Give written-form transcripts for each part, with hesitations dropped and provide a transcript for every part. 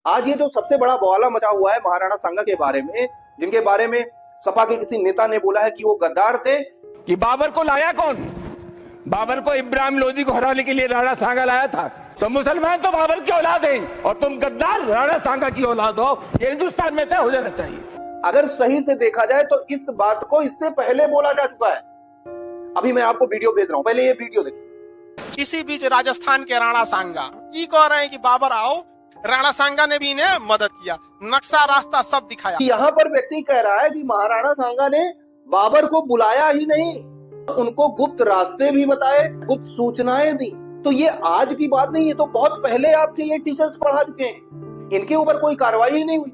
आज ये जो सबसे बड़ा बवाला मचा हुआ है महाराणा सांगा के बारे में, जिनके बारे में सपा के किसी नेता ने बोला है कि वो गद्दार थे। कि बाबर को लाया कौन? बाबर को इब्राहिम लोदी को हराने के लिए राणा सांगा लाया था। तो मुसलमान तो बाबर की औलाद हैं और तुम गद्दार राणा सांगा की औलाद हो। ये हिंदुस्तान में तय हो जाना चाहिए। अगर सही से देखा जाए तो इस बात को इससे पहले बोला जा चुका है। अभी मैं आपको वीडियो भेज रहा हूं, पहले ये वीडियो देखिए। इसी बीच राजस्थान के राणा सांगा ये कह रहे हैं कि बाबर आओ, राणा सांगा ने भी इन्हें मदद किया, नक्शा रास्ता सब दिखाया। यहाँ पर व्यक्ति कह रहा है कि महाराणा सांगा ने बाबर को बुलाया ही नहीं, उनको गुप्त रास्ते भी बताए, गुप्त सूचनाएं दी। तो ये आज की बात नहीं, ये तो बहुत पहले आपके ये टीचर्स पढ़ा चुके हैं, इनके ऊपर कोई कार्रवाई ही नहीं हुई।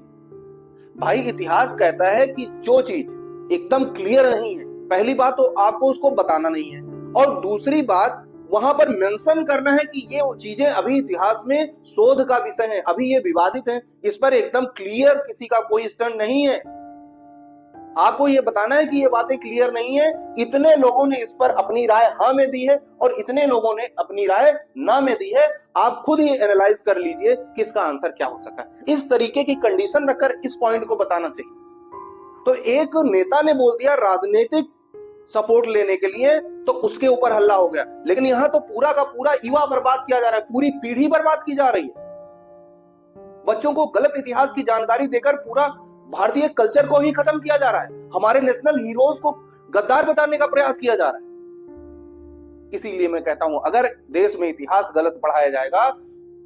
भाई इतिहास कहता है कि जो चीज एकदम क्लियर नहीं है, पहली बात तो आपको उसको बताना नहीं है, और दूसरी बात वहां पर मेंशन करना है कि ये चीजें अभी इतिहास में शोध का विषय है, अभी ये विवादित है, इस पर एकदम क्लियर किसी का कोई स्टैंड नहीं है। आपको ये बताना है कि ये बातें क्लियर नहीं है। इतने लोगों ने इस पर अपनी राय हाँ में दी है और इतने लोगों ने अपनी राय ना में दी है। आप खुद ही एनालाइज कर लीजिए कि इसका आंसर क्या हो सकता है। इस तरीके की कंडीशन रखकर इस पॉइंट को बताना चाहिए। तो एक नेता ने बोल दिया राजनीतिक सपोर्ट लेने के लिए, तो उसके ऊपर हल्ला हो गया। लेकिन यहाँ तो पूरा का पूरा युवा बर्बाद किया जा रहा है, पूरी पीढ़ी बर्बाद की जा रही है। बच्चों को गलत इतिहास की जानकारी देकर पूरा भारतीय कल्चर को ही खत्म किया जा रहा है। हमारे नेशनल हीरोज को गद्दार बताने का प्रयास किया जा रहा है। इसीलिए मैं कहता हूं, अगर देश में इतिहास गलत पढ़ाया जाएगा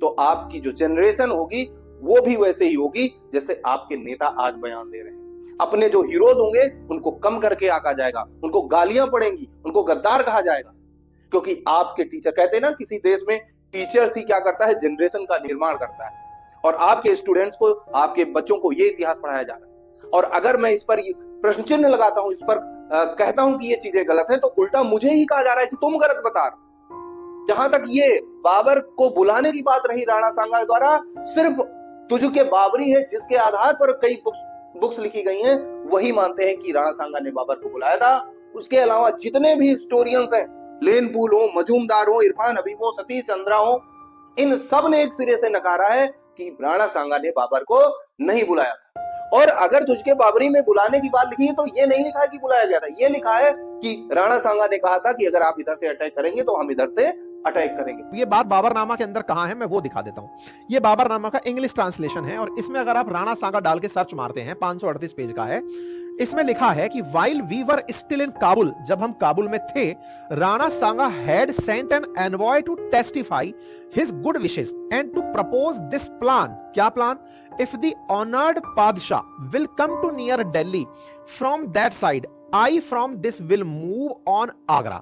तो आपकी जो जनरेशन होगी वो भी वैसे ही होगी जैसे आपके नेता आज बयान दे रहे हैं। अपने जो हीरोज होंगे उनको कम करके आका जाएगा, उनको गालियां पड़ेंगी, उनको गद्दार कहा जाएगा। क्योंकि आपके टीचर कहते हैं ना, किसी देश में टीचर्स ही क्या करता है, जनरेशन का निर्माण करता है। और आपके स्टूडेंट्स को, आपके बच्चों को ये इतिहास पढ़ाया जा रहा है। और अगर मैं इस पर प्रश्न चिन्ह लगाता हूं, इस पर कहता हूं कि ये चीजें गलत है, तो उल्टा मुझे ही कहा जा रहा है कि तुम गलत बता रहे। जहां तक ये बाबर को बुलाने की बात रही राणा सांगा द्वारा, सिर्फ तुझके बाबरी है जिसके आधार पर कई बुक्स लिखी गई हैं, वही मानते हैं कि राणा सांगा ने बाबर को बुलाया था। उसके अलावा जितने भी हिस्टोरियंस हैं, लेन पुल हो, मजूमदार हो, इरफान हबीब हो, सतीश चंद्रा हो, इन सब ने एक सिरे से नकारा है कि राणा सांगा ने बाबर को नहीं बुलाया था। और अगर तुझके बाबरी में बुलाने की बात लिखी है तो ये नहीं लिखा है कि बुलाया गया था, ये लिखा है कि राणा सांगा ने कहा था कि अगर आप इधर से अटैक करेंगे तो हम इधर से अटैक करेंगे। ये बात बाबरनामा के अंदर कहां है मैं वो दिखा देता हूं। ये बाबरनामा का इंग्लिश ट्रांसलेशन है और इसमें अगर आप राणा सांगा डाल के सर्च मारते हैं, 538 पेज का है। इसमें लिखा है कि while we were still in Kabul, जब हम काबुल में थे, राणा सांगा had sent an envoy to testify his good wishes and to propose this plan. क्या plan? If the honored Padshah will come to near Delhi from that side, I from this will move on Agra.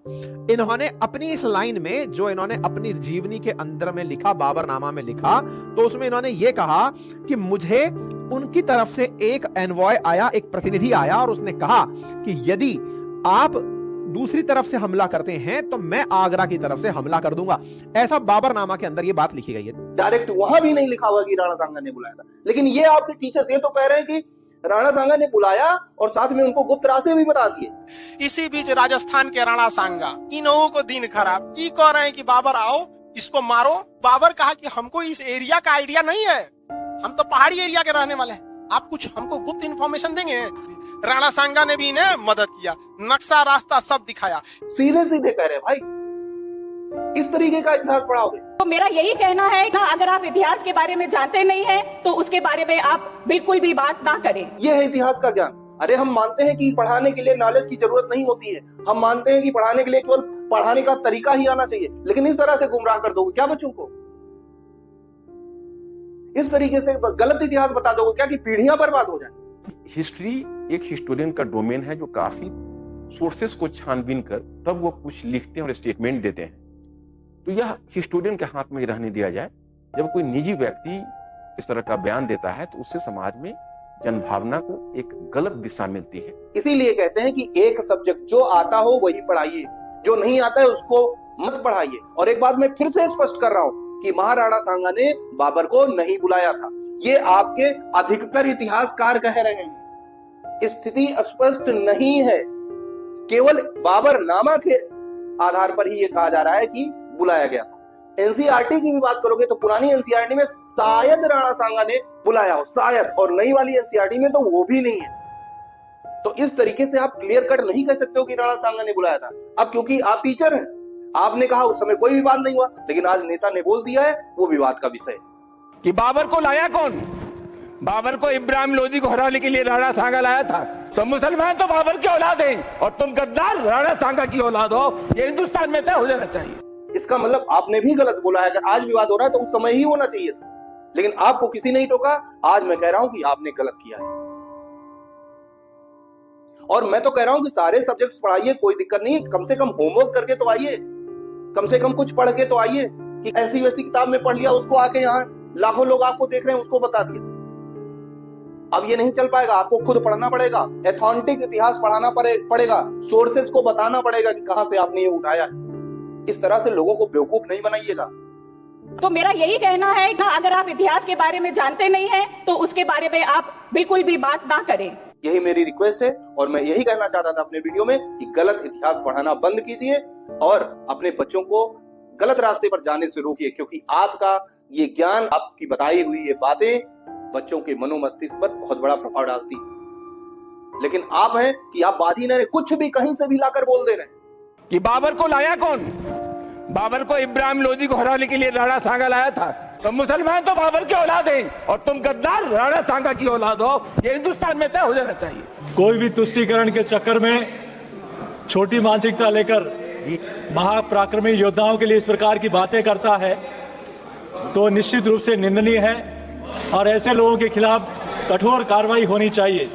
इन्होंने अपनी इस line में, जो इन्होंने अपनी जीवनी के अंदर में लिखा, बाबरनामा में लिखा, तो उसमें इन्होंने ये कहा कि मुझे उनकी तरफ से एक एनवॉय आया, एक प्रतिनिधि आया और उसने कहा कि यदि आप दूसरी तरफ से हमला करते हैं तो मैं आगरा की तरफ से हमला कर दूंगा। ऐसा बाबरनामा के अंदर ये बात लिखी गई है। डायरेक्ट वहां भी नहीं लिखा हुआ कि राणा सांगा ने बुलाया था। लेकिन ये आपके टीचर्स ये तो कह रहे हैं कि राणा सांगा ने बुलाया और साथ में उनको गुप्त रास्ते भी बता दिए। इसी बीच राजस्थान के राणा सांगा इन्हों को दिन खराब ये कह रहे हैं कि बाबर आओ, इसको मारो। बाबर कहा कि हमको इस एरिया का आइडिया नहीं है, हम तो पहाड़ी एरिया के रहने वाले हैं, आप कुछ हमको गुप्त इंफॉर्मेशन देंगे। राणा सांगा ने भी इन्हें मदद किया, नक्शा रास्ता सब दिखाया। सीधे सीधे कह रहे भाई, इस तरीके का इतिहास पढ़ाओगे? तो मेरा यही कहना है कि अगर आप इतिहास के बारे में जानते नहीं हैं तो उसके बारे में आप बिल्कुल भी बात ना करें। यह है इतिहास का ज्ञान। अरे हम मानते हैं कि पढ़ाने के लिए नॉलेज की जरूरत नहीं होती है, हम मानते हैं कि पढ़ाने के लिए केवल पढ़ाने का तरीका ही आना चाहिए, लेकिन इस तरह से गुमराह कर दोगे क्या बच्चों को? इस तरीके से गलत इतिहास बता दोगे क्या कि पीढ़ियां बर्बाद हो जाए? हिस्ट्री एक हिस्टोरियन का डोमेन है जो काफी सोर्सेस को छानबीन कर तब वो कुछ लिखते हैं और स्टेटमेंट देते हैं। तो यह हिस्टोरियन के हाथ में ही रहने दिया जाए। जब कोई निजी व्यक्ति इस तरह का बयान देता है तो उससे समाज में जनभावना को एक गलत दिशा मिलती है। इसीलिए कहते हैं कि एक सब्जेक्ट जो आता हो वही पढ़ाइए, जो नहीं आता है उसको मत पढ़ाइए। और एक बात मैं फिर से स्पष्ट कर रहा हूं कि महाराणा सांगा ने बाबर को नहीं बुलाया था, ये आपके अधिकतर इतिहासकार कह रहे हैं। स्थिति स्पष्ट नहीं है, केवल बाबरनामा के आधार पर ही ये कहा जा रहा है कि बुलाया गया था। एनसीईआरटी की भी बात करोगे तो पुरानी एनसीईआरटी में शायद राणा सांगा ने बुलाया हो, शायद, और नई वाली एनसीईआरटी में तो वो भी नहीं है। तो इस तरीके से आप क्लियर कट नहीं कह सकते हो कि राणा सांगा ने बुलाया था। अब क्योंकि आप टीचर हैं, आपने कहा उस समय कोई विवाद नहीं हुआ, लेकिन आज नेता ने बोल दिया है, वो विवाद का विषय है। कि बाबर को लाया कौन? बाबर को इब्राहिम लोदी को हराने के लिए राणा सांगा लाया था। तो मुसलमान तो बाबर की औलाद हैं और तुम गद्दार राणा सांगा की औलाद हो, ये हिंदुस्तान में तय हो जाना चाहिए। इसका मतलब आपने भी गलत बोला है। अगर आज विवाद हो रहा है तो उस समय ही होना चाहिए था, लेकिन आपको किसी ने नहीं टोका। आज मैं कह रहा हूं कि आपने गलत किया है, और मैं तो कह रहा हूं कि सारे सब्जेक्ट्स पढ़ाइए, कोई दिक्कत नहीं, कम से कम होमवर्क करके तो आइए, कम से कम कुछ पढ़ के तो आइए। कि ऐसी वैसी किताब में पढ़ लिया, उसको आके यहाँ लाखों लोग आपको देख रहे हैं उसको बता दिया। अब ये नहीं चल पाएगा, आपको खुद पढ़ना पड़ेगा, एथेंटिक इतिहास पढ़ाना पड़ेगा, सोर्सेस को बताना पड़ेगा कि कहां से आपने ये उठाया है। इस तरह से लोगों को बेवकूफ नहीं बनाइएगा। तो मेरा यही कहना है कि अगर आप इतिहास के बारे में जानते नहीं हैं तो उसके बारे में आप बिल्कुल भी बात ना करें। यही मेरी रिक्वेस्ट है, और मैं यही कहना चाहता था अपने वीडियो में कि गलत इतिहास पढ़ाना बंद कीजिए और अपने बच्चों को गलत रास्ते पर जाने से रोकिए, क्योंकि आपका ये ज्ञान, आपकी बताई हुई ये बातें बच्चों के मनोमस्तिष्क पर बहुत बड़ा प्रभाव डालती है। लेकिन आप हैं कि आप बाजी नहीं रहे, कुछ भी कहीं से भी लाकर बोल दे रहे हैं। कि बाबर को लाया कौन? बाबर को इब्राहिम लोदी को हराने के लिए राणा सांगा लाया था। तो मुसलमान तो बाबर की औलाद हैं और तुम गद्दार राणा सांगा की औलाद हो, ये हिंदुस्तान में तय हो जाना चाहिए। कोई भी तुष्टीकरण के चक्कर में छोटी मानसिकता लेकर महापराक्रमी योद्धाओं के लिए इस प्रकार की बातें करता है तो निश्चित रूप से निंदनीय है और ऐसे लोगों के खिलाफ कठोर कार्रवाई होनी चाहिए।